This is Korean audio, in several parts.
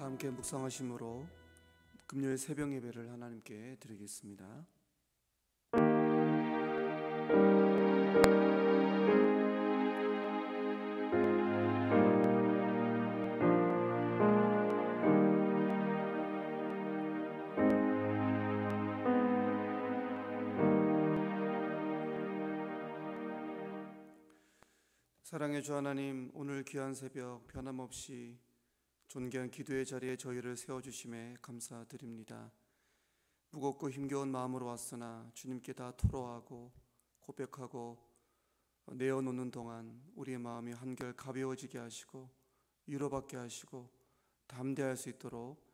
함께 묵상하심으로 금요일 새벽 예배를 하나님께 드리겠습니다. 사랑의 주 하나님, 오늘 귀한 새벽 변함없이 존귀한 기도의 자리에 저희를 세워주심에 감사드립니다. 무겁고 힘겨운 마음으로 왔으나 주님께 다 토로하고 고백하고 내어놓는 동안 우리의 마음이 한결 가벼워지게 하시고 위로받게 하시고 담대할 수 있도록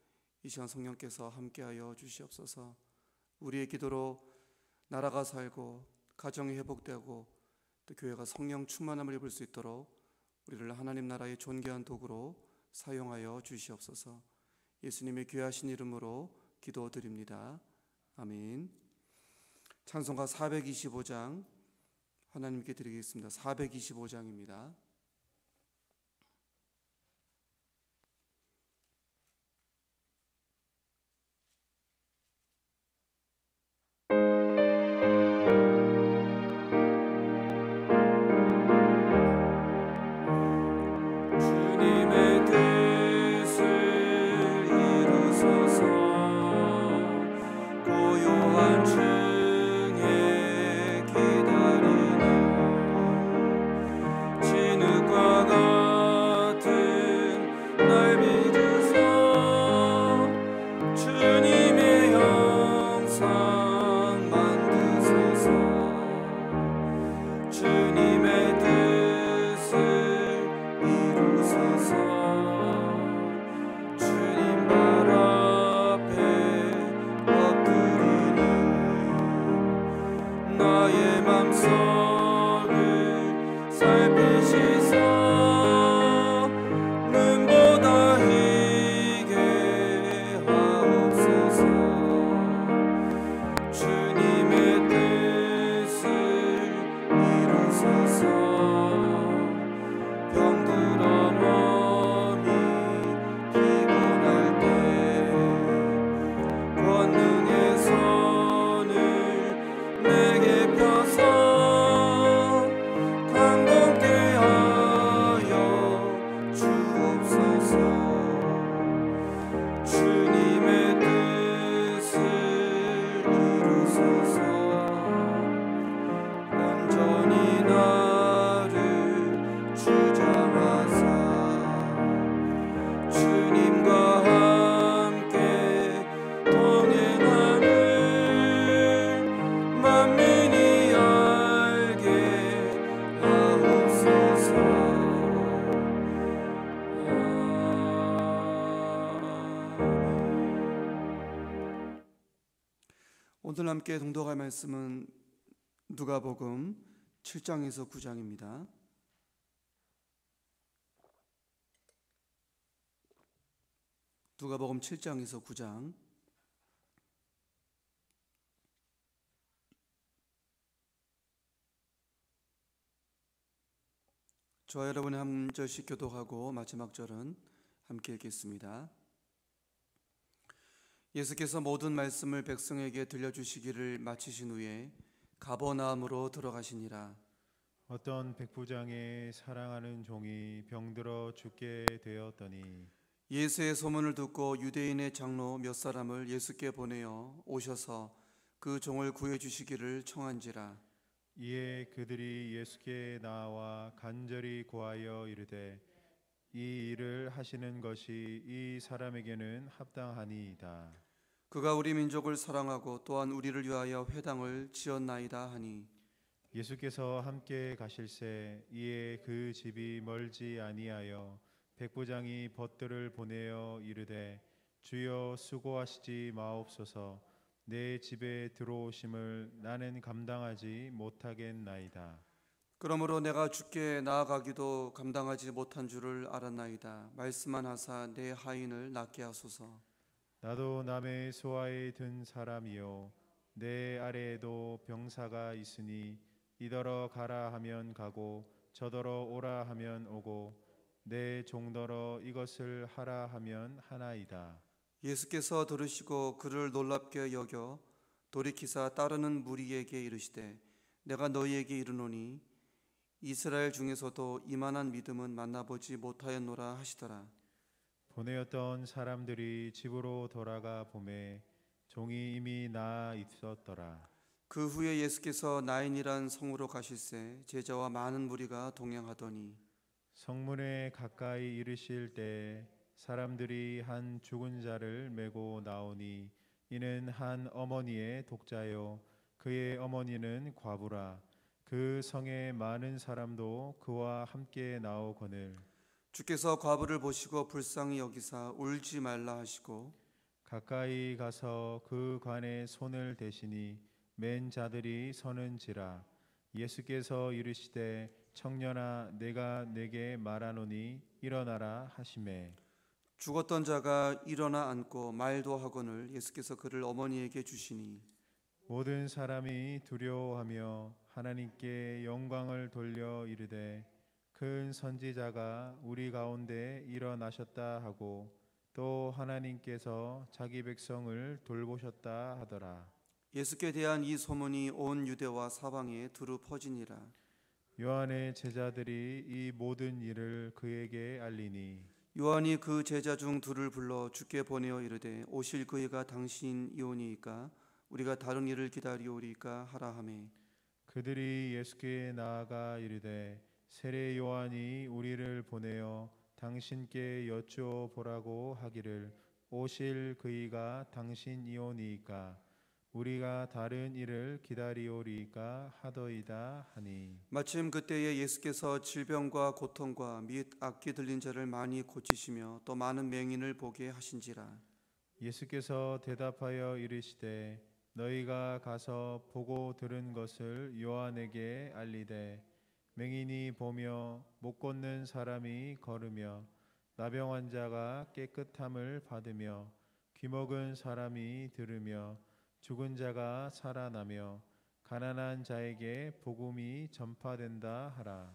이 시간 성령께서 함께하여 주시옵소서. 우리의 기도로 나라가 살고 가정이 회복되고 또 교회가 성령 충만함을 입을 수 있도록 우리를 하나님 나라의 존귀한 도구로 사용하여 주시옵소서. 예수님의 귀하신 이름으로 기도드립니다. 아멘. 찬송가 425장 하나님께 드리겠습니다. 425장입니다. 오늘 함께 동독할 말씀은 누가복음 7장에서 9장입니다. 누가복음 7장에서 9장. 저와 여러분이 한 절씩 교독하고 마지막 절은 함께 읽겠습니다. 예수께서 모든 말씀을 백성에게 들려주시기를 마치신 후에 가버나움으로 들어가시니라. 어떤 백부장의 사랑하는 종이 병들어 죽게 되었더니 예수의 소문을 듣고 유대인의 장로 몇 사람을 예수께 보내어 오셔서 그 종을 구해주시기를 청한지라. 이에 그들이 예수께 나와 간절히 구하여 이르되 이 일을 하시는 것이 이 사람에게는 합당하니이다. 그가 우리 민족을 사랑하고 또한 우리를 위하여 회당을 지었나이다 하니 예수께서 함께 가실새 이에 그 집이 멀지 아니하여 백부장이 벗들을 보내어 이르되 주여 수고하시지 마옵소서. 내 집에 들어오심을 나는 감당하지 못하겠나이다. 그러므로 내가 주께 나아가기도 감당하지 못한 줄을 알았나이다. 말씀만 하사 내 하인을 낫게 하소서. 나도 남의 소아에 든 사람이요 내 아래에도 병사가 있으니 이더러 가라 하면 가고 저더러 오라 하면 오고 내 종더러 이것을 하라 하면 하나이다. 예수께서 들으시고 그를 놀랍게 여겨 돌이키사 따르는 무리에게 이르시되 내가 너희에게 이르노니 이스라엘 중에서도 이만한 믿음은 만나보지 못하였노라 하시더라. 보내었던 사람들이 집으로 돌아가 보매 종이 이미 나아 있었더라. 그 후에 예수께서 나인이란 성으로 가실새 제자와 많은 무리가 동행하더니 성문에 가까이 이르실 때 사람들이 한 죽은 자를 메고 나오니 이는 한 어머니의 독자요 그의 어머니는 과부라. 그 성에 많은 사람도 그와 함께 나오거늘 주께서 과부를 보시고 불쌍히 여기사 울지 말라 하시고 가까이 가서 그 관에 손을 대시니 맨 자들이 서는지라. 예수께서 이르시되 청년아 내가 내게 말하노니 일어나라 하시매 죽었던 자가 일어나 앉고 말도 하거늘 예수께서 그를 어머니에게 주시니 모든 사람이 두려워하며 하나님께 영광을 돌려 이르되 큰 선지자가 우리 가운데 일어나셨다 하고 또 하나님께서 자기 백성을 돌보셨다 하더라. 예수께 대한 이 소문이 온 유대와 사방에 두루 퍼지니라. 요한의 제자들이 이 모든 일을 그에게 알리니 요한이 그 제자 중 둘을 불러 주께 보내어 이르되 오실 그이가 당신이오니이까 우리가 다른 일을 기다리오리까 하라 하매 그들이 예수께 나아가 이르되 세례 요한이 우리를 보내어 당신께 여쭈어 보라고 하기를 오실 그이가 당신이오니이까 우리가 다른 일을 기다리오리이까 하더이다 하니 마침 그때에 예수께서 질병과 고통과 및 악기 들린 자를 많이 고치시며 또 많은 맹인을 보게 하신지라. 예수께서 대답하여 이르시되 너희가 가서 보고 들은 것을 요한에게 알리되 맹인이 보며 못 걷는 사람이 걸으며 나병 환자가 깨끗함을 받으며 귀먹은 사람이 들으며 죽은 자가 살아나며 가난한 자에게 복음이 전파된다 하라.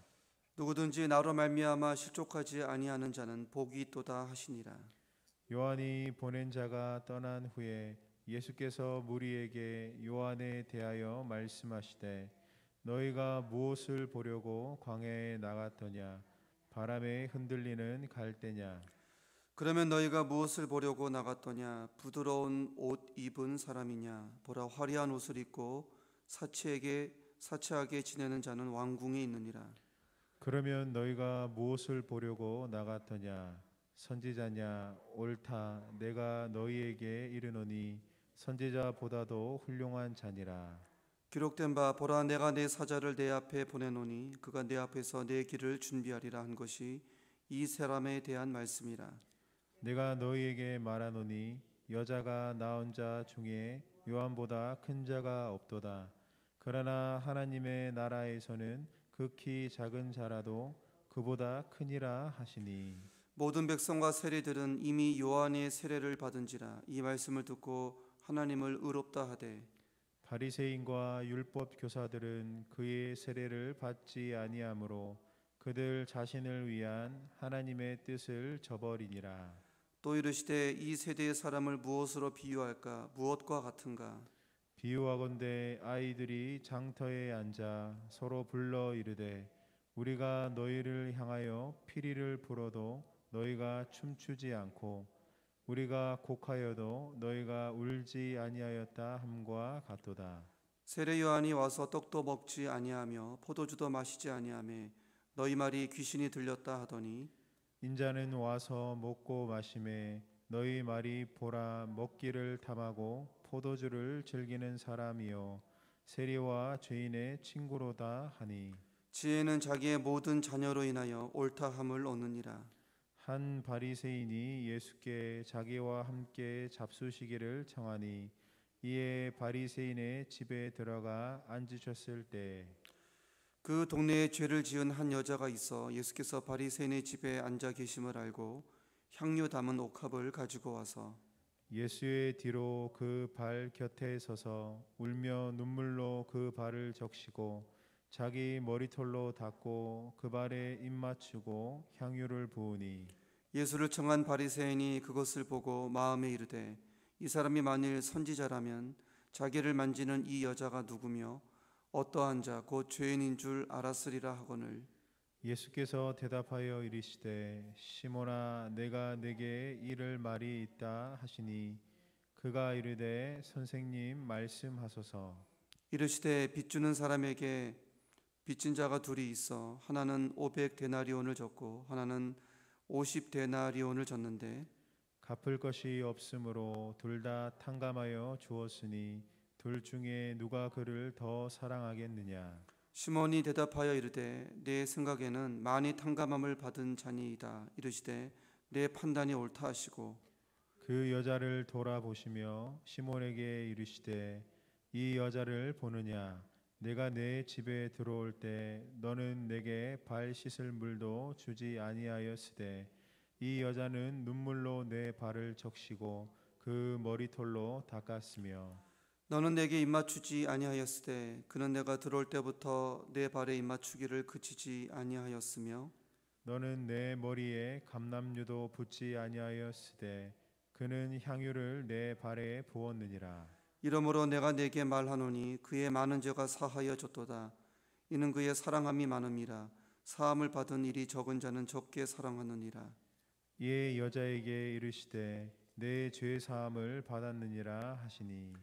누구든지 나로 말미암아 실족하지 아니하는 자는 복이 있도다 하시니라. 요한이 보낸 자가 떠난 후에 예수께서 무리에게 요한에 대하여 말씀하시되 너희가 무엇을 보려고 광야에 나갔더냐 바람에 흔들리는 갈대냐 그러면 너희가 무엇을 보려고 나갔더냐 부드러운 옷 입은 사람이냐 보라 화려한 옷을 입고 사치하게 지내는 자는 왕궁에 있느니라. 그러면 너희가 무엇을 보려고 나갔더냐 선지자냐 옳다 내가 너희에게 이르노니 선지자보다도 훌륭한 자니라. 기록된 바 보라 내가 내 사자를 내 앞에 보내노니 그가 내 앞에서 내 길을 준비하리라 한 것이 이 사람에 대한 말씀이라. 내가 너희에게 말하노니 여자가 낳은 자 중에 요한보다 큰 자가 없도다. 그러나 하나님의 나라에서는 극히 작은 자라도 그보다 크니라 하시니 모든 백성과 세리들은 이미 요한의 세례를 받은지라. 이 말씀을 듣고 하나님을 의롭다 하되 바리새인과 율법 교사들은 그의 세례를 받지 아니하므로 그들 자신을 위한 하나님의 뜻을 저버리니라. 또 이르시되 이 세대의 사람을 무엇으로 비유할까 무엇과 같은가. 비유하건대 아이들이 장터에 앉아 서로 불러 이르되 우리가 너희를 향하여 피리를 불어도 너희가 춤추지 않고 우리가 곡하여도 너희가 울지 아니하였다 함과 같도다. 세례 요한이 와서 떡도 먹지 아니하며 포도주도 마시지 아니하며 너희 말이 귀신이 들렸다 하더니 인자는 와서 먹고 마심에 너희 말이 보라 먹기를 탐하고 포도주를 즐기는 사람이요 세리와 죄인의 친구로다 하니 지혜는 자기의 모든 자녀로 인하여 옳다함을 얻느니라. 한 바리새인이 예수께 자기와 함께 잡수시기를 청하니 이에 바리새인의 집에 들어가 앉으셨을 때 그 동네에 죄를 지은 한 여자가 있어 예수께서 바리새인의 집에 앉아 계심을 알고 향유 담은 옥합을 가지고 와서 예수의 뒤로 그 발 곁에 서서 울며 눈물로 그 발을 적시고 자기 머리털로 닦고 그 발에 입 맞추고 향유를 부으니 예수를 청한 바리새인이 그것을 보고 마음에 이르되 이 사람이 만일 선지자라면 자기를 만지는 이 여자가 누구며 어떠한 자 곧 죄인인 줄 알았으리라 하거늘. 예수께서 대답하여 이르시되 시몬아 내가 내게 이를 말이 있다 하시니 그가 이르되 선생님 말씀하소서. 이르시되 빚주는 사람에게 빚진 자가 둘이 있어 하나는 500데나리온을 졌고 하나는 50데나리온을 졌는데 갚을 것이 없으므로 둘 다 탕감하여 주었으니 둘 중에 누가 그를 더 사랑하겠느냐. 시몬이 대답하여 이르되 내 생각에는 많이 탕감함을 받은 자니이다. 이르시되 내 판단이 옳다 하시고 그 여자를 돌아보시며 시몬에게 이르시되 이 여자를 보느냐. 내가 내 집에 들어올 때 너는 내게 발 씻을 물도 주지 아니하였으되 이 여자는 눈물로 내 발을 적시고 그 머리털로 닦았으며 너는 내게 입맞추지 아니하였으되 그는 내가 들어올 때부터 내 발에 입맞추기를 그치지 아니하였으며 너는 내 머리에 감람유도 붓지 아니하였으되 그는 향유를 내 발에 부었느니라. 이러므로 내가 내게 말하노니 그의 많은 죄가 사하여 졌도다. 이는 그의 사랑함이 많음이라. 사함을 받은 일이 적은 자는 적게 사랑하느니라. 이에 여자에게 이르시되 내 죄 사함을 받았느니라 하시니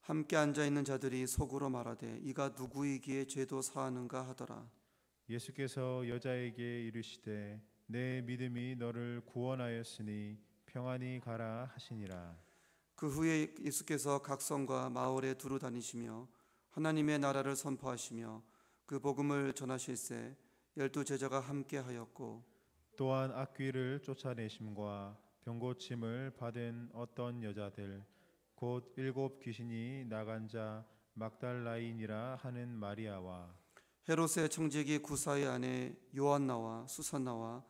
함께 앉아 있는 자들이 속으로 말하되 이가 누구이기에 죄도 사하는가 하더라. 예수께서 여자에게 이르시되 내 믿음이 너를 구원하였으니 평안히 가라 하시니라. 그 후에 예수께서 각 성과 마을에 두루 다니시며 하나님의 나라를 선포하시며 그 복음을 전하실세 12 제자가 함께 하였고 또한 악귀를 쫓아내심과 병고침을 받은 어떤 여자들 곧 7 귀신이 나간 자 막달라인이라 하는 마리아와 헤롯의 청지기 구사의 아내 요한나와 수산나와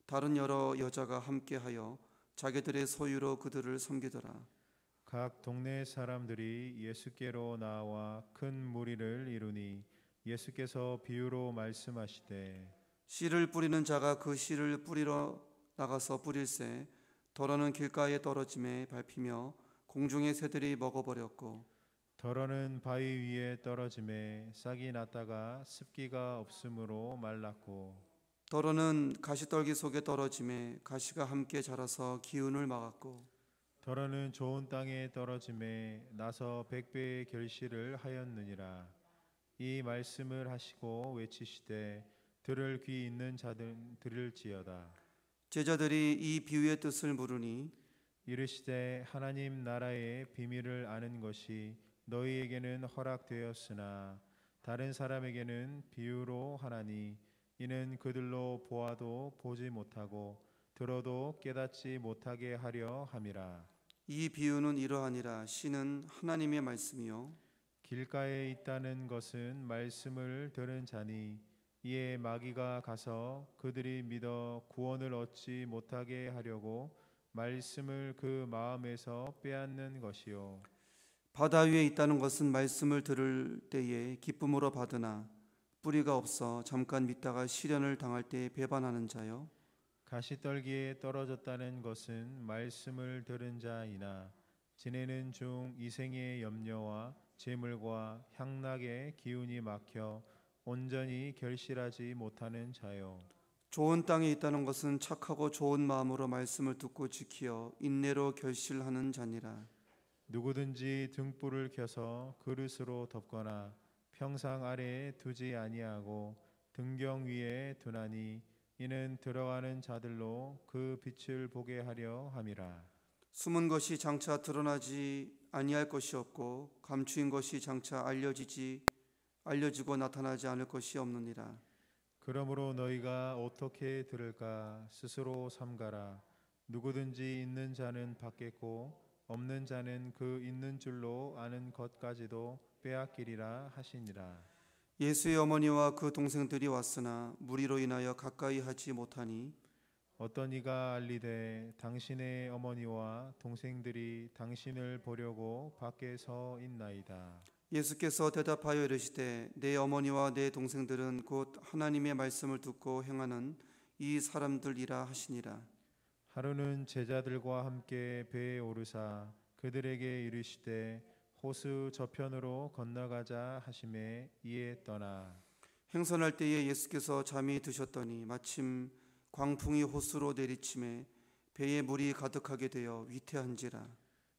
다른 여러 여자가 함께하여 자기들의 소유로 그들을 섬기더라. 각 동네 사람들이 예수께로 나와 큰 무리를 이루니 예수께서 비유로 말씀하시되 씨를 뿌리는 자가 그 씨를 뿌리러 나가서 뿌릴새 더러는 길가에 떨어짐에 밟히며 공중의 새들이 먹어버렸고 더러는 바위 위에 떨어짐에 싹이 났다가 습기가 없으므로 말랐고 더러는 가시떨기 속에 떨어짐에 가시가 함께 자라서 기운을 막았고 더러는 좋은 땅에 떨어짐에 나서 100배의 결실을 하였느니라. 이 말씀을 하시고 외치시되 들을 귀 있는 자들 들을지어다. 제자들이 이 비유의 뜻을 물으니 이르시되 하나님 나라의 비밀을 아는 것이 너희에게는 허락되었으나 다른 사람에게는 비유로 하나니 이는 그들로 보아도 보지 못하고 들어도 깨닫지 못하게 하려 함이라. 이 비유는 이러하니라. 씨는 하나님의 말씀이요 길가에 있다는 것은 말씀을 들은 자니 이에 마귀가 가서 그들이 믿어 구원을 얻지 못하게 하려고 말씀을 그 마음에서 빼앗는 것이요 바다 위에 있다는 것은 말씀을 들을 때에 기쁨으로 받으나 뿌리가 없어 잠깐 믿다가 시련을 당할 때에 배반하는 자요 가시떨기에 떨어졌다는 것은 말씀을 들은 자이나 지내는 중 이생의 염려와 재물과 향락의 기운이 막혀 온전히 결실하지 못하는 자요 좋은 땅에 있다는 것은 착하고 좋은 마음으로 말씀을 듣고 지키어 인내로 결실하는 자니라. 누구든지 등불을 켜서 그릇으로 덮거나 평상 아래에 두지 아니하고 등경 위에 두나니 이는 들어가는 자들로 그 빛을 보게 하려 함이라. 숨은 것이 장차 드러나지 아니할 것이 없고 감추인 것이 장차 알려지고 나타나지 않을 것이 없느니라. 그러므로 너희가 어떻게 들을까 스스로 삼가라. 누구든지 있는 자는 받겠고 없는 자는 그 있는 줄로 아는 것까지도 빼앗기리라 하시니라. 예수의 어머니와 그 동생들이 왔으나 무리로 인하여 가까이 하지 못하니 어떤 이가 알리되 당신의 어머니와 동생들이 당신을 보려고 밖에 서 있나이다. 예수께서 대답하여 이르시되 내 어머니와 내 동생들은 곧 하나님의 말씀을 듣고 행하는 이 사람들이라 하시니라. 하루는 제자들과 함께 배에 오르사 그들에게 이르시되 호수 저편으로 건너가자 하심에 이에 떠나 행선할 때에 예수께서 잠이 드셨더니 마침 광풍이 호수로 내리침에 배에 물이 가득하게 되어 위태한지라.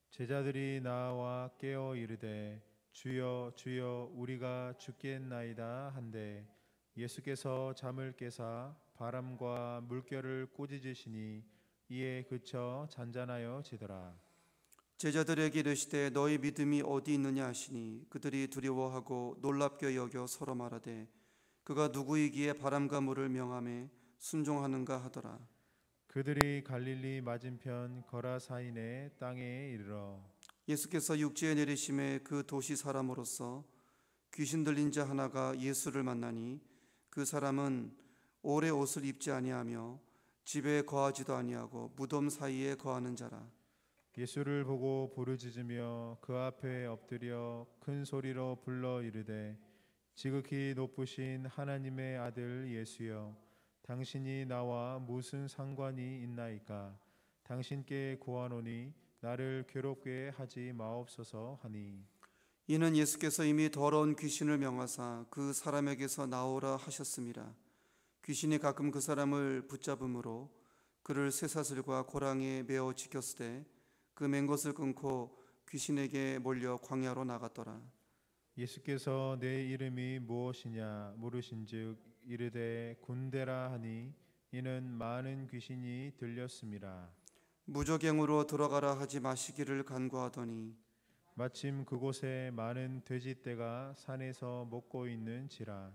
제자들이 나와 깨어 이르되 주여 주여 우리가 죽겠나이다 한데 예수께서 잠을 깨사 바람과 물결을 꾸짖으시니 이에 그쳐 잔잔하여 지더라. 제자들에게 이르시되 너희 믿음이 어디 있느냐 하시니 그들이 두려워하고 놀랍게 여겨 서로 말하되 그가 누구이기에 바람과 물을 명하매 순종하는가 하더라. 그들이 갈릴리 맞은편 거라사인의 땅에 이르러 예수께서 육지에 내리심에 그 도시 사람으로서 귀신 들린 자 하나가 예수를 만나니 그 사람은 오래 옷을 입지 아니하며 집에 거하지도 아니하고 무덤 사이에 거하는 자라. 예수를 보고 부르짖으며 그 앞에 엎드려 큰 소리로 불러 이르되 지극히 높으신 하나님의 아들 예수여 당신이 나와 무슨 상관이 있나이까 당신께 구하노니 나를 괴롭게 하지 마옵소서 하니 이는 예수께서 이미 더러운 귀신을 명하사 그 사람에게서 나오라 하셨습니다. 귀신이 가끔 그 사람을 붙잡음으로 그를 쇠사슬과 고랑에 메어 지켰으되 그 맨 것을 끊고 귀신에게 몰려 광야로 나갔더라. 예수께서 내 이름이 무엇이냐 물으신즉 이르되 군대라 하니 이는 많은 귀신이 들렸음이라. 무저갱으로 들어가라 하지 마시기를 간구하더니 마침 그곳에 많은 돼지떼가 산에서 먹고 있는지라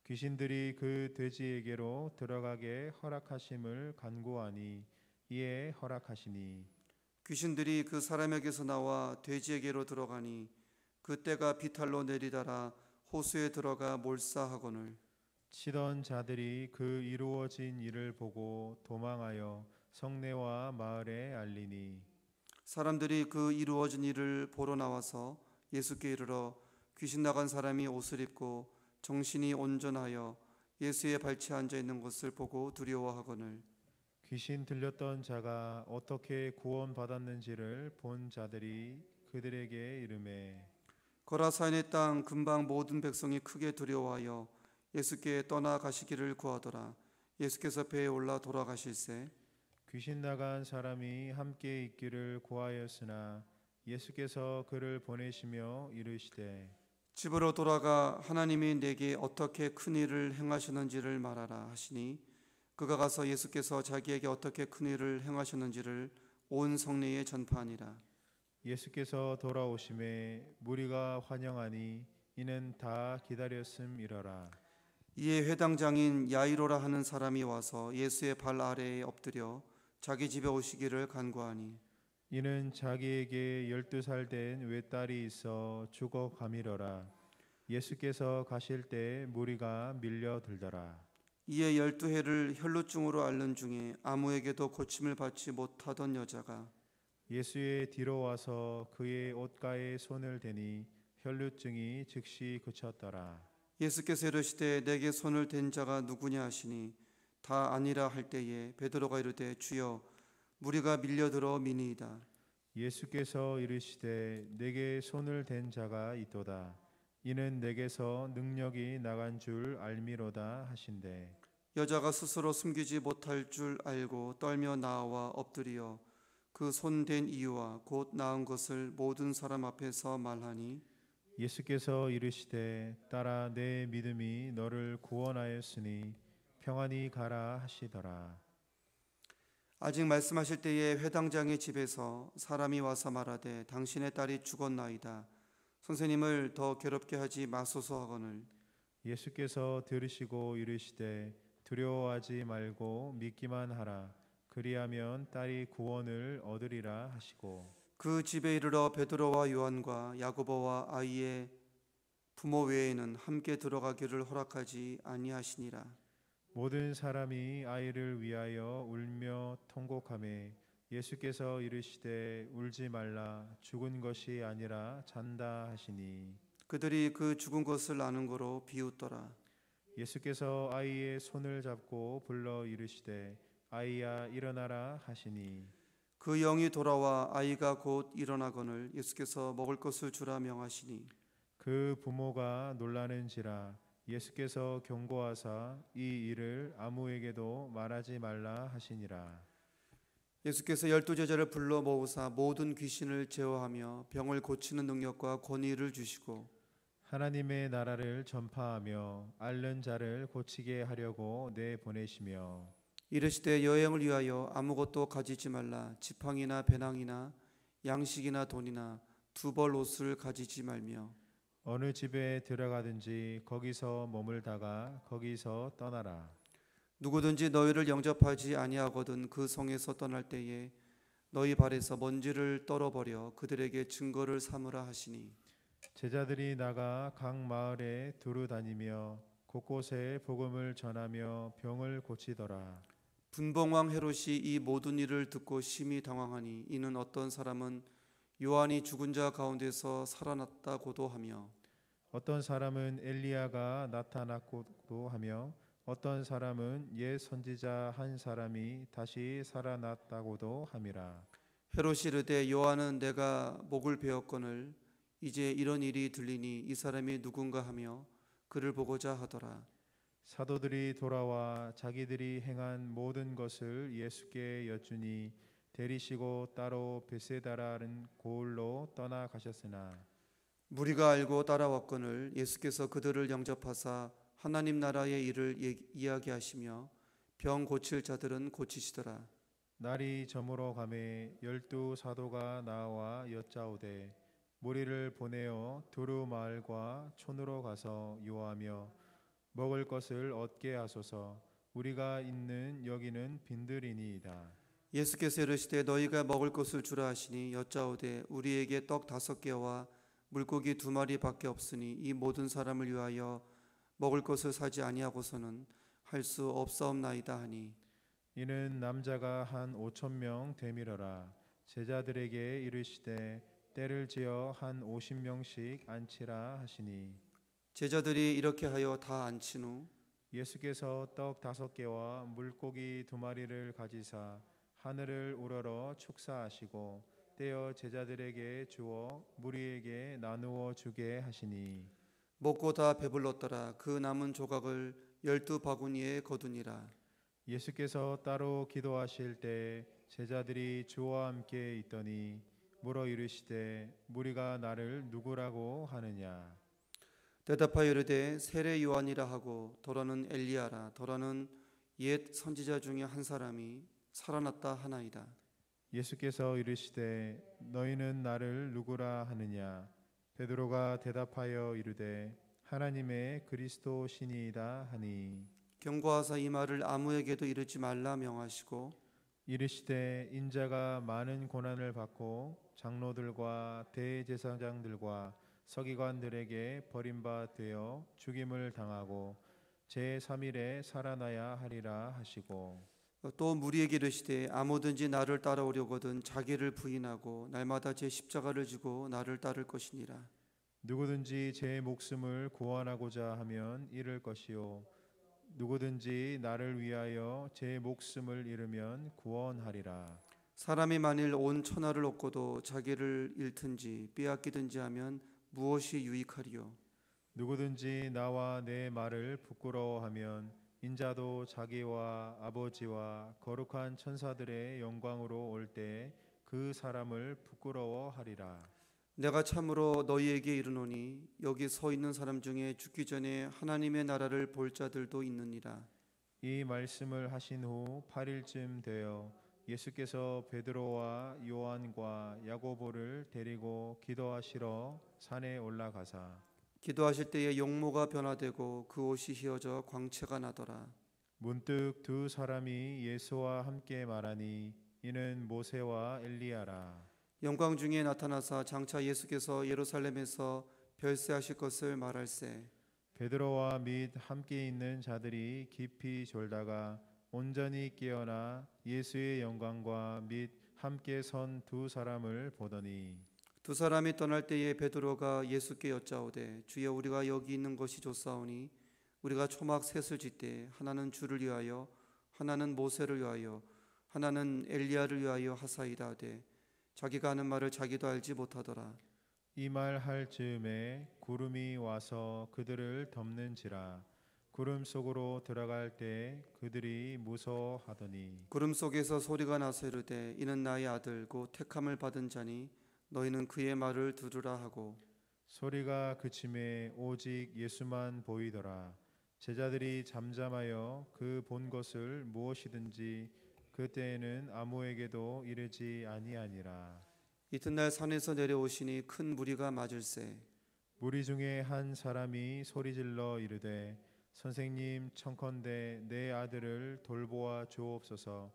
귀신들이 그 돼지에게로 들어가게 허락하심을 간구하니 이에 허락하시니 귀신들이 그 사람에게서 나와 돼지에게로 들어가니 그 떼가 비탈로 내리달아 호수에 들어가 몰사하거늘 치던 자들이 그 이루어진 일을 보고 도망하여 성내와 마을에 알리니 사람들이 그 이루어진 일을 보러 나와서 예수께 이르러 귀신 나간 사람이 옷을 입고 정신이 온전하여 예수의 발치에 앉아 있는 것을 보고 두려워하거늘 귀신 들렸던 자가 어떻게 구원받았는지를 본 자들이 그들에게 이르매 거라사인의 땅 근방 모든 백성이 크게 두려워하여 예수께 떠나가시기를 구하더라. 예수께서 배에 올라 돌아가실새 귀신 나간 사람이 함께 있기를 구하였으나 예수께서 그를 보내시며 이르시되 집으로 돌아가 하나님이 내게 어떻게 큰 일을 행하셨는지를 말하라 하시니 그가 가서 예수께서 자기에게 어떻게 큰 일을 행하셨는지를 온 성내에 전파하니라. 예수께서 돌아오심에 무리가 환영하니 이는 다 기다렸음이러라. 이에 회당장인 야이로라 하는 사람이 와서 예수의 발 아래에 엎드려 자기 집에 오시기를 간구하니 이는 자기에게 12살 된 외딸이 있어 죽어가미러라. 예수께서 가실 때 무리가 밀려들더라. 이에 12해를 혈루증으로 앓는 중에 아무에게도 고침을 받지 못하던 여자가 예수의 뒤로 와서 그의 옷가에 손을 대니 혈루증이 즉시 그쳤더라. 예수께서 이르시되 내게 손을 댄 자가 누구냐 하시니 다 아니라 할 때에 베드로가 이르되 주여 무리가 밀려들어 미니이다. 예수께서 이르시되 내게 손을 댄 자가 있도다. 이는 내게서 능력이 나간 줄 알미로다 하신대. 여자가 스스로 숨기지 못할 줄 알고 떨며 나와 엎드려 그 손 댄 이유와 곧 나은 것을 모든 사람 앞에서 말하니 예수께서 이르시되 딸아 내 믿음이 너를 구원하였으니 평안히 가라 하시더라. 아직 말씀하실 때에 회당장의 집에서 사람이 와서 말하되 당신의 딸이 죽었나이다. 선생님을 더 괴롭게 하지 마소서 하거늘 예수께서 들으시고 이르시되 두려워하지 말고 믿기만 하라. 그리하면 딸이 구원을 얻으리라 하시고 그 집에 이르러 베드로와 요한과 야고보와 아이의 부모 외에는 함께 들어가기를 허락하지 아니하시니라. 모든 사람이 아이를 위하여 울며 통곡하매 예수께서 이르시되 울지 말라 죽은 것이 아니라 잔다 하시니 그들이 그 죽은 것을 아는 거로 비웃더라. 예수께서 아이의 손을 잡고 불러 이르시되 아이야 일어나라 하시니 그 영이 돌아와 아이가 곧 일어나거늘 예수께서 먹을 것을 주라 명하시니 그 부모가 놀라는지라. 예수께서 경고하사 이 일을 아무에게도 말하지 말라 하시니라. 예수께서 12제자를 불러 모으사 모든 귀신을 제어하며 병을 고치는 능력과 권위를 주시고 하나님의 나라를 전파하며 앓는 자를 고치게 하려고 내보내시며 이르시되 여행을 위하여 아무것도 가지지 말라. 지팡이나 배낭이나 양식이나 돈이나 두 벌 옷을 가지지 말며 어느 집에 들어가든지 거기서 머물다가 거기서 떠나라. 누구든지 너희를 영접하지 아니하거든 그 성에서 떠날 때에 너희 발에서 먼지를 떨어버려 그들에게 증거를 삼으라 하시니 제자들이 나가 각 마을에 두루 다니며 곳곳에 복음을 전하며 병을 고치더라. 분봉왕 헤롯이 이 모든 일을 듣고 심히 당황하니 이는 어떤 사람은 요한이 죽은 자 가운데서 살아났다고도 하며 어떤 사람은 엘리야가 나타났고도 하며 어떤 사람은 옛 선지자 한 사람이 다시 살아났다고도 함이라. 헤롯이 이르되 요한은 내가 목을 베었거늘 이제 이런 일이 들리니 이 사람이 누군가 하며 그를 보고자 하더라. 사도들이 돌아와 자기들이 행한 모든 것을 예수께 여쭈니 데리시고 따로 베세다라는 고을로 떠나가셨으나 무리가 알고 따라왔거늘 예수께서 그들을 영접하사 하나님 나라의 일을 이야기하시며 병 고칠 자들은 고치시더라. 날이 저물어 가매 12 사도가 나와 여짜오되 무리를 보내어 두루 마을과 촌으로 가서 요하며 먹을 것을 얻게 하소서. 우리가 있는 여기는 빈들이니이다. 예수께서 이르시되 너희가 먹을 것을 주라 하시니 여짜오되 우리에게 떡 5개와 물고기 2마리밖에 없으니 이 모든 사람을 위하여 먹을 것을 사지 아니하고서는 할 수 없사옵나이다 하니 이는 남자가 한 5,000명 되밀어라. 제자들에게 이르시되 때를 지어 한 50명씩 앉히라 하시니 제자들이 이렇게 하여 다 앉힌 후 예수께서 떡 5개와 물고기 2마리를 가지사 하늘을 우러러 축사하시고 떼어 제자들에게 주어 무리에게 나누어 주게 하시니 먹고 다 배불렀더라. 그 남은 조각을 12바구니에 거두니라. 예수께서 따로 기도하실 때 제자들이 주와 함께 있더니 물어 이르시되 무리가 나를 누구라고 하느냐. 대답하여 이르되 세례 요한이라 하고 더러는 엘리야라 더러는 옛 선지자 중에 한 사람이 살아났다 하나이다. 예수께서 이르시되 너희는 나를 누구라 하느냐. 베드로가 대답하여 이르되 하나님의 그리스도 신이이다 하니 경고하사 이 말을 아무에게도 이르지 말라 명하시고 이르시되 인자가 많은 고난을 받고 장로들과 대제사장들과 서기관들에게 버림바 되어 죽임을 당하고 제3일에 살아나야 하리라 하시고 또 무리에게 이르시되 아무든지 나를 따라오려거든 자기를 부인하고 날마다 제 십자가를 지고 나를 따를 것이니라. 누구든지 제 목숨을 구원하고자 하면 잃을 것이요 누구든지 나를 위하여 제 목숨을 잃으면 구원하리라. 사람이 만일 온 천하를 얻고도 자기를 잃든지 빼앗기든지 하면 무엇이 유익하리요? 누구든지 나와 내 말을 부끄러워하면 인자도 자기와 아버지와 거룩한 천사들의 영광으로 올 때 그 사람을 부끄러워하리라. 내가 참으로 너희에게 이르노니 여기 서 있는 사람 중에 죽기 전에 하나님의 나라를 볼 자들도 있느니라. 이 말씀을 하신 후 8일쯤 되어 예수께서 베드로와 요한과 야고보를 데리고 기도하시러 산에 올라가사 기도하실 때에 용모가 변화되고 그 옷이 휘어져 광채가 나더라. 문득 두 사람이 예수와 함께 말하니 이는 모세와 엘리야라. 영광 중에 나타나사 장차 예수께서 예루살렘에서 별세하실 것을 말할세. 베드로와 및 함께 있는 자들이 깊이 졸다가 온전히 깨어나 예수의 영광과 및 함께 선 두 사람을 보더니 두 사람이 떠날 때에 베드로가 예수께 여짜오되 주여 우리가 여기 있는 것이 좋사오니 우리가 초막 셋을 짓되 하나는 주를 위하여 하나는 모세를 위하여 하나는 엘리야를 위하여 하사이다 하되 자기가 하는 말을 자기도 알지 못하더라. 이 말 할 즈음에 구름이 와서 그들을 덮는지라. 구름 속으로 들어갈 때 그들이 무서워하더니 구름 속에서 소리가 나서 이르되 이는 나의 아들 곧 택함을 받은 자니 너희는 그의 말을 들으라 하고 소리가 그침에 오직 예수만 보이더라. 제자들이 잠잠하여 그 본 것을 무엇이든지 그때에는 아무에게도 이르지 아니하니라. 이튿날 산에서 내려오시니 큰 무리가 맞을세 무리 중에 한 사람이 소리질러 이르되 선생님 청컨대 내 아들을 돌보아 주옵소서.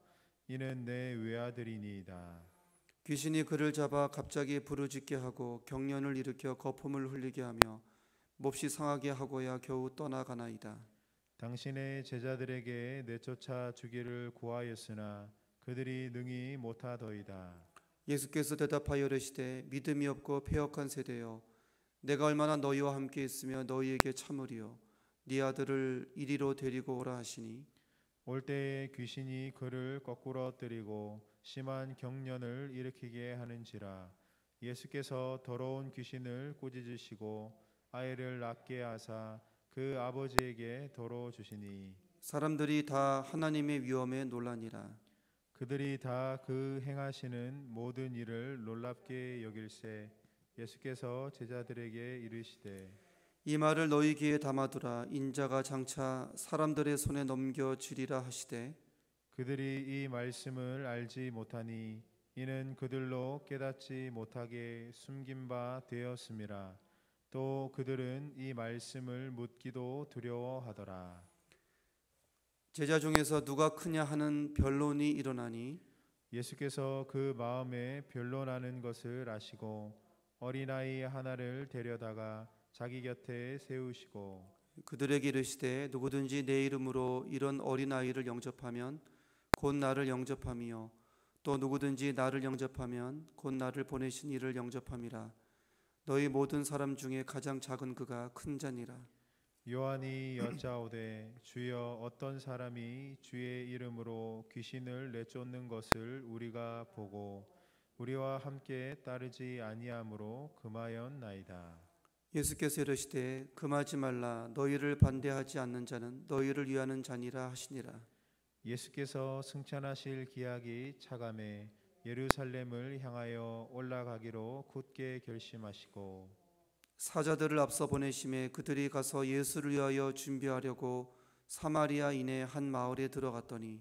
이는 내 외아들이니이다. 귀신이 그를 잡아 갑자기 부르짖게 하고 경련을 일으켜 거품을 흘리게 하며 몹시 상하게 하고야 겨우 떠나가나이다. 당신의 제자들에게 내쫓아 주기를 구하였으나 그들이 능히 못하더이다. 예수께서 대답하여 이르시되 믿음이 없고 패역한 세대여 내가 얼마나 너희와 함께 있으며 너희에게 참으리요 네 아들을 이리로 데리고 오라 하시니 올 때에 귀신이 그를 거꾸로 때리고 심한 경련을 일으키게 하는지라. 예수께서 더러운 귀신을 꾸짖으시고 아이를 낳게 하사 그 아버지에게 도로 주시니 사람들이 다 하나님의 위엄에 놀라니라. 그들이 다 그 행하시는 모든 일을 놀랍게 여길세 예수께서 제자들에게 이르시되 이 말을 너희 귀에 담아두라. 인자가 장차 사람들의 손에 넘겨지리라 하시되 그들이 이 말씀을 알지 못하니 이는 그들로 깨닫지 못하게 숨긴 바 되었음이라. 또 그들은 이 말씀을 묻기도 두려워하더라. 제자 중에서 누가 크냐 하는 변론이 일어나니 예수께서 그 마음에 변론하는 것을 아시고 어린아이 하나를 데려다가 자기 곁에 세우시고 그들에게 이르시되 누구든지 내 이름으로 이런 어린아이를 영접하면 곧 나를 영접함이요 또 누구든지 나를 영접하면 곧 나를 보내신 이를 영접함이라. 너희 모든 사람 중에 가장 작은 그가 큰 자니라. 요한이 여짜오되 주여 어떤 사람이 주의 이름으로 귀신을 내쫓는 것을 우리가 보고 우리와 함께 따르지 아니하므로 금하였나이다. 예수께서 이르시되 금하지 말라. 너희를 반대하지 않는 자는 너희를 위하는 자니라 하시니라. 예수께서 승천하실 기약이 차감해 예루살렘을 향하여 올라가기로 굳게 결심하시고 사자들을 앞서 보내심에 그들이 가서 예수를 위하여 준비하려고 사마리아 이내 한 마을에 들어갔더니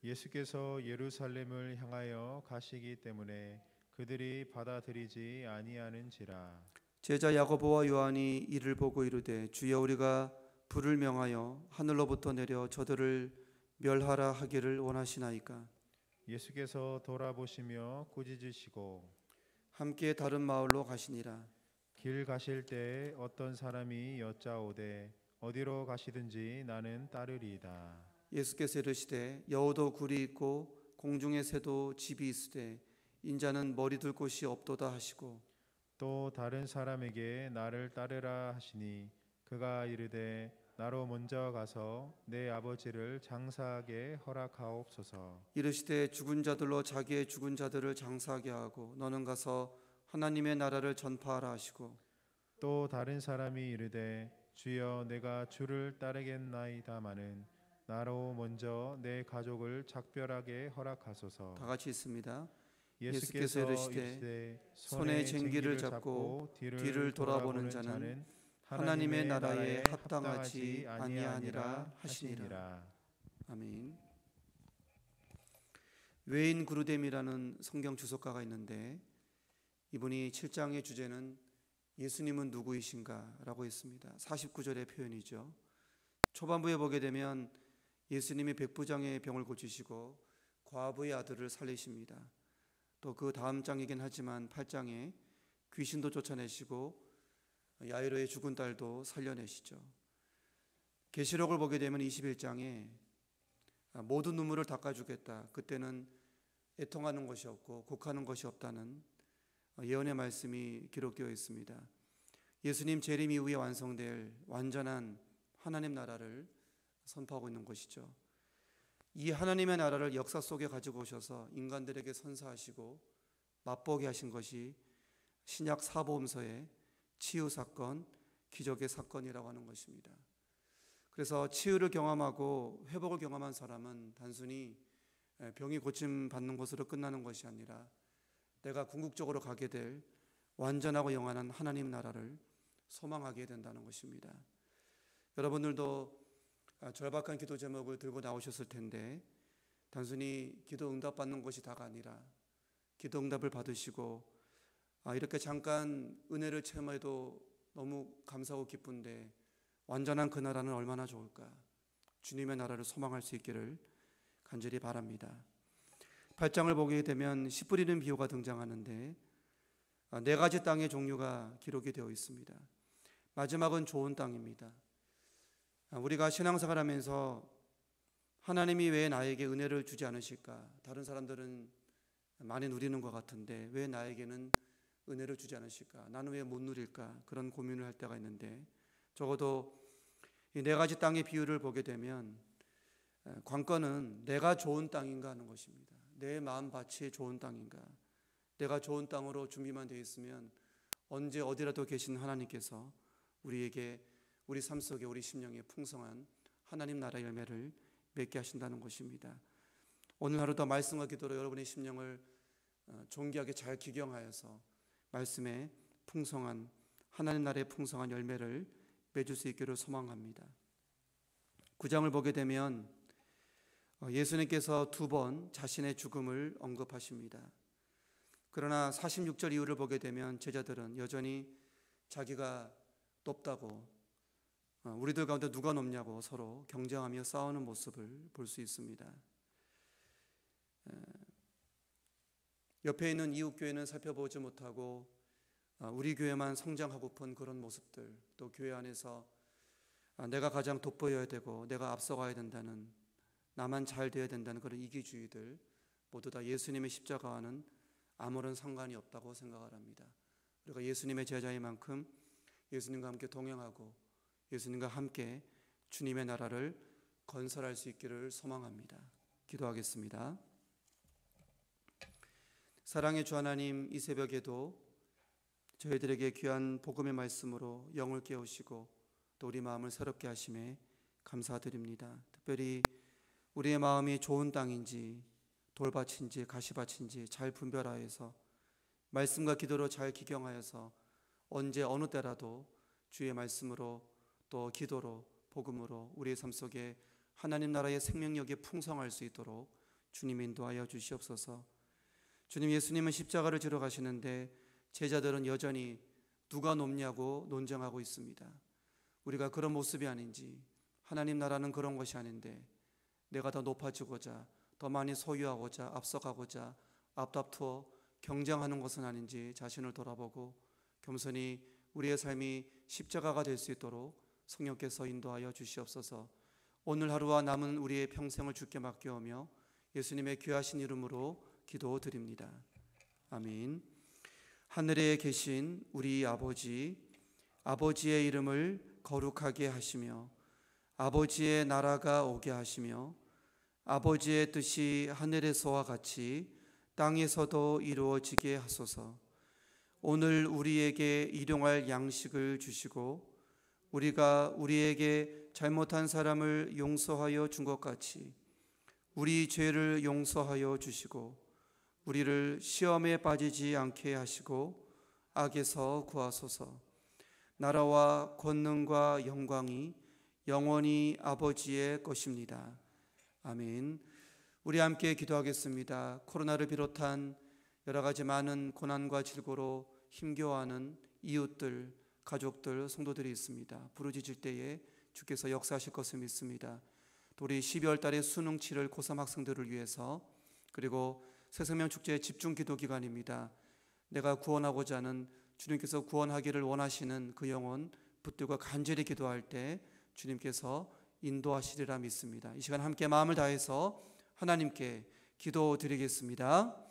예수께서 예루살렘을 향하여 가시기 때문에 그들이 받아들이지 아니하는지라. 제자 야고보와 요한이 이를 보고 이르되 주여 우리가 불을 명하여 하늘로부터 내려 저들을 멸하라 하기를 원하시나이까. 예수께서 돌아보시며 꾸짖으시고 함께 다른 마을로 가시니라. 길 가실 때 어떤 사람이 여짜오되 어디로 가시든지 나는 따르리이다. 예수께서 이르시되 여우도 굴이 있고 공중의 새도 집이 있으되 인자는 머리 둘 곳이 없도다 하시고 또 다른 사람에게 나를 따르라 하시니 그가 이르되 나로 먼저 가서 내 아버지를 장사하게 허락하옵소서. 이르시되 죽은 자들로 자기의 죽은 자들을 장사하게 하고 너는 가서 하나님의 나라를 전파하라 하시고 또 다른 사람이 이르되 주여 내가 주를 따르겠나이다마는 나로 먼저 내 가족을 작별하게 허락하소서. 다 같이 있습니다. 예수께서 이르시되 손에 쟁기를 잡고 뒤를 돌아보는 자는 하나님의 나라에 합당하지 아니하니라 하시니라. 아멘. 웨인 그루뎀이라는 성경 주석가가 있는데 이분이 7장의 주제는 예수님은 누구이신가 라고 했습니다. 49절의 표현이죠. 초반부에 보게 되면 예수님이 백부장의 병을 고치시고 과부의 아들을 살리십니다. 또 그 다음 장이긴 하지만 8장에 귀신도 쫓아내시고 야이로의 죽은 딸도 살려내시죠. 계시록을 보게 되면 21장에 모든 눈물을 닦아주겠다. 그때는 애통하는 것이 없고 곡하는 것이 없다는 예언의 말씀이 기록되어 있습니다. 예수님 재림 이후에 완성될 완전한 하나님 나라를 선포하고 있는 것이죠. 이 하나님의 나라를 역사 속에 가지고 오셔서 인간들에게 선사하시고 맛보게 하신 것이 신약 사복음서의 치유 사건, 기적의 사건이라고 하는 것입니다. 그래서 치유를 경험하고 회복을 경험한 사람은 단순히 병이 고침 받는 것으로 끝나는 것이 아니라 내가 궁극적으로 가게 될 완전하고 영원한 하나님 나라를 소망하게 된다는 것입니다. 여러분들도 절박한 기도 제목을 들고 나오셨을 텐데 단순히 기도 응답 받는 것이 다가 아니라 기도 응답을 받으시고 이렇게 잠깐 은혜를 체험해도 너무 감사하고 기쁜데 완전한 그 나라는 얼마나 좋을까, 주님의 나라를 소망할 수 있기를 간절히 바랍니다. 8장을 보게 되면 씨 뿌리는 비유가 등장하는데 4가지 땅의 종류가 기록이 되어 있습니다. 마지막은 좋은 땅입니다. 우리가 신앙생활 하면서 하나님이 왜 나에게 은혜를 주지 않으실까? 다른 사람들은 많이 누리는 것 같은데 왜 나에게는 은혜를 주지 않으실까? 나는 왜 못 누릴까? 그런 고민을 할 때가 있는데 적어도 이 4가지 땅의 비유를 보게 되면 관건은 내가 좋은 땅인가 하는 것입니다. 내 마음밭이 좋은 땅인가? 내가 좋은 땅으로 준비만 되어 있으면 언제 어디라도 계신 하나님께서 우리에게 우리 삶 속에 우리 심령에 풍성한 하나님 나라 열매를 맺게 하신다는 것입니다. 오늘 하루도 말씀과 기도로 여러분의 심령을 존귀하게 잘 기경하여서 말씀에 풍성한 하나님 나라의 풍성한 열매를 맺을 수 있기를 소망합니다. 9장을 보게 되면 예수님께서 2번 자신의 죽음을 언급하십니다. 그러나 46절 이후를 보게 되면 제자들은 여전히 자기가 높다고, 우리들 가운데 누가 높냐고 서로 경쟁하며 싸우는 모습을 볼 수 있습니다. 옆에 있는 이웃 교회는 살펴보지 못하고 우리 교회만 성장하고픈 그런 모습들, 또 교회 안에서 내가 가장 돋보여야 되고 내가 앞서가야 된다는, 나만 잘 되어야 된다는 그런 이기주의들 모두 다 예수님의 십자가와는 아무런 상관이 없다고 생각을 합니다. 우리가 예수님의 제자인 만큼 예수님과 함께 동행하고 예수님과 함께 주님의 나라를 건설할 수 있기를 소망합니다. 기도하겠습니다. 사랑의 주 하나님, 이 새벽에도 저희들에게 귀한 복음의 말씀으로 영을 깨우시고 또 우리 마음을 새롭게 하심에 감사드립니다. 특별히 우리의 마음이 좋은 땅인지 돌밭인지 가시밭인지 잘 분별하여서 말씀과 기도로 잘 기경하여서 언제 어느 때라도 주의 말씀으로 또 기도로 복음으로 우리의 삶 속에 하나님 나라의 생명력이 풍성할 수 있도록 주님 인도하여 주시옵소서. 주님, 예수님은 십자가를 지러 가시는데 제자들은 여전히 누가 높냐고 논쟁하고 있습니다. 우리가 그런 모습이 아닌지, 하나님 나라는 그런 것이 아닌데 내가 더 높아지고자 더 많이 소유하고자 앞서가고자 앞다투어 경쟁하는 것은 아닌지 자신을 돌아보고 겸손히 우리의 삶이 십자가가 될 수 있도록 성령께서 인도하여 주시옵소서. 오늘 하루와 남은 우리의 평생을 주께 맡겨오며 예수님의 귀하신 이름으로 기도드립니다. 아멘. 하늘에 계신 우리 아버지, 아버지의 이름을 거룩하게 하시며 아버지의 나라가 오게 하시며 아버지의 뜻이 하늘에서와 같이 땅에서도 이루어지게 하소서. 오늘 우리에게 일용할 양식을 주시고 우리가 우리에게 잘못한 사람을 용서하여 준 것 같이 우리 죄를 용서하여 주시고 우리를 시험에 빠지지 않게 하시고 악에서 구하소서. 나라와 권능과 영광이 영원히 아버지의 것입니다. 아멘. 우리 함께 기도하겠습니다. 코로나를 비롯한 여러 가지 많은 고난과 질고로 힘겨워하는 이웃들, 가족들, 성도들이 있습니다. 부르짖을 때에 주께서 역사하실 것을 믿습니다. 또 우리 12월 달에 수능 치를 고3 학생들을 위해서, 그리고 새생명 축제의 집중 기도 기간입니다. 내가 구원하고자 하는, 주님께서 구원하기를 원하시는 그 영혼 붙들고 간절히 기도할 때 주님께서 인도하시리라 믿습니다. 이 시간 함께 마음을 다해서 하나님께 기도드리겠습니다.